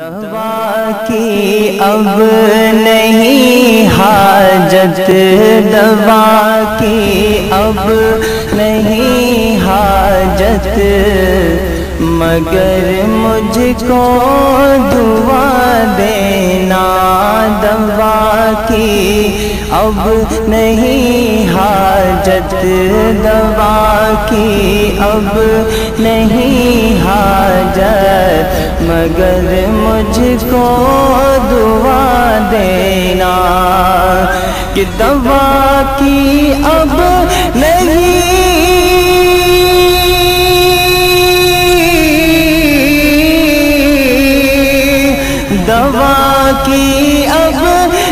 دوا کی اب نہیں حاجت، دوا کی اب نہیں حاجت، مگر مجھ کو دعا دینا۔ دوا کی اب نہیں حاجت، دوا کی اب نہیں حاجت، مگر مجھ کو دعا دینا کہ دوا کی اب نہیں، دوا کی اب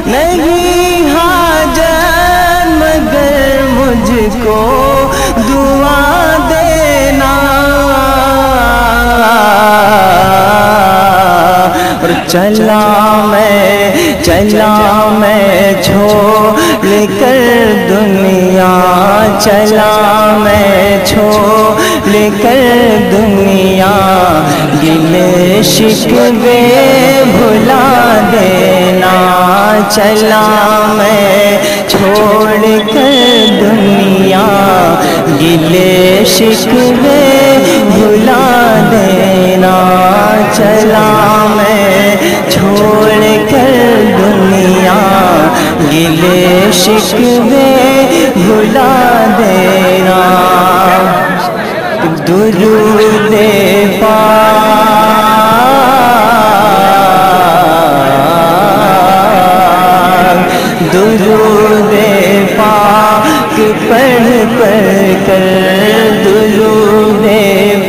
نہیں حاجت، مگر مجھ کو دعا دینا۔ اور چلا میں چھوڑ کر دنیا، چلا میں چھوڑ کر دنیا، گلے شکوے بھلا دینا۔ چلا میں چھوڑ کر دنیا، گلے شکوے بھلا دینا۔ چلا میں چھوڑ کر دنیا، گلے شکوے بھلا دینا۔ درود پاک، درود پاک پڑھ پڑھ کر، درود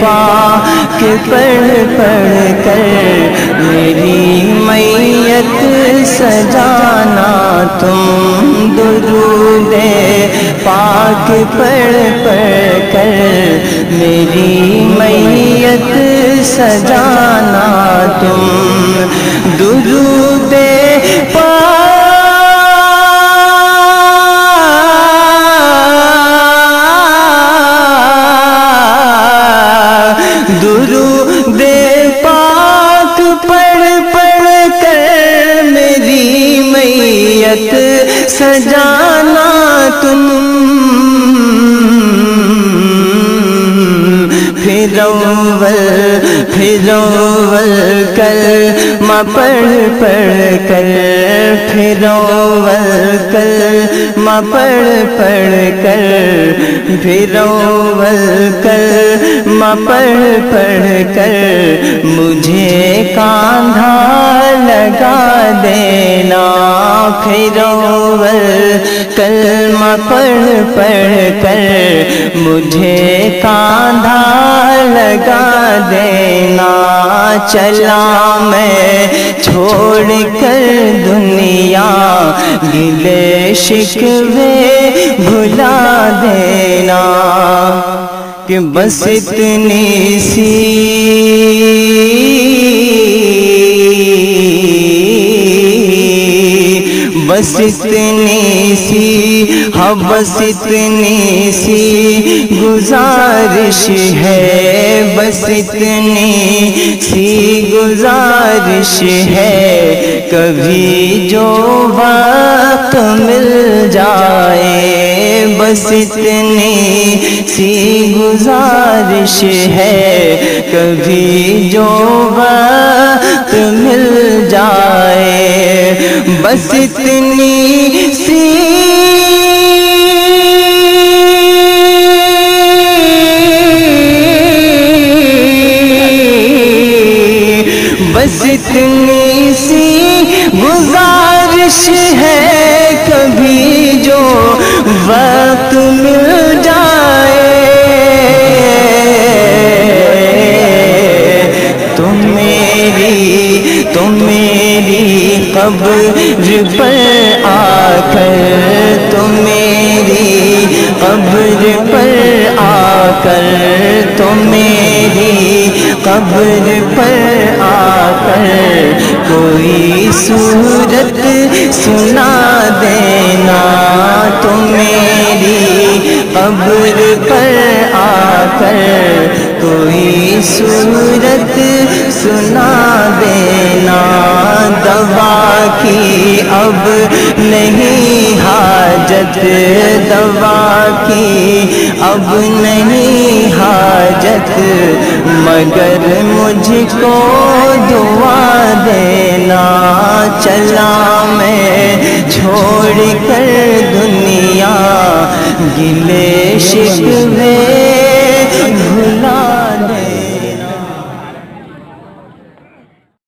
پاک پڑھ پڑھ کر، میری میت سجانا تم۔ درود پاک پڑھ پڑھ کر، میری میت سجانا تم۔ درود پاک، درود پاک پڑھ پڑھ کر، میری میت سجانا تم۔ پھر اول کلمہ پڑھ پڑھ کر، پھر اول کلمہ پڑھ پڑھ کر، پھر اول کلمہ پڑھ پڑھ کر، مجھے کاندھا لگا دینا۔ پھر اول کلمہ پڑھ پڑھ کر، مجھے کاندھا لگا دینا۔ چلا میں چھوڑ کر دنیا، گلے شکوے بھلا دینا۔ کہ بس اتنی سی، بس اتنی سی، ہاں بس اتنی سی گزارش ہے، بس اتنی سی گزارش ہے، کبھی جو وقت مل جائے، بس اتنی سی گزارش ہے، کبھی جو وقت مل جائے، بس اتنی سی، بس اتنی سی گزارش ہے، کبھی جو وقت مل جائے، تم میری قبر پر آ کر، تم میری قبر پر آ کر، تم میری قبر پر آ کر، کوئی صورت سنا دینا۔ تم میری قبر پر آ کر، کوئی صورت سنا دینا۔ کی اب نہیں حاجت دوا کی اب نہیں حاجت مگر مجھ کو دعا دینا چلا میں چھوڑ کر دنیا گلے شکوے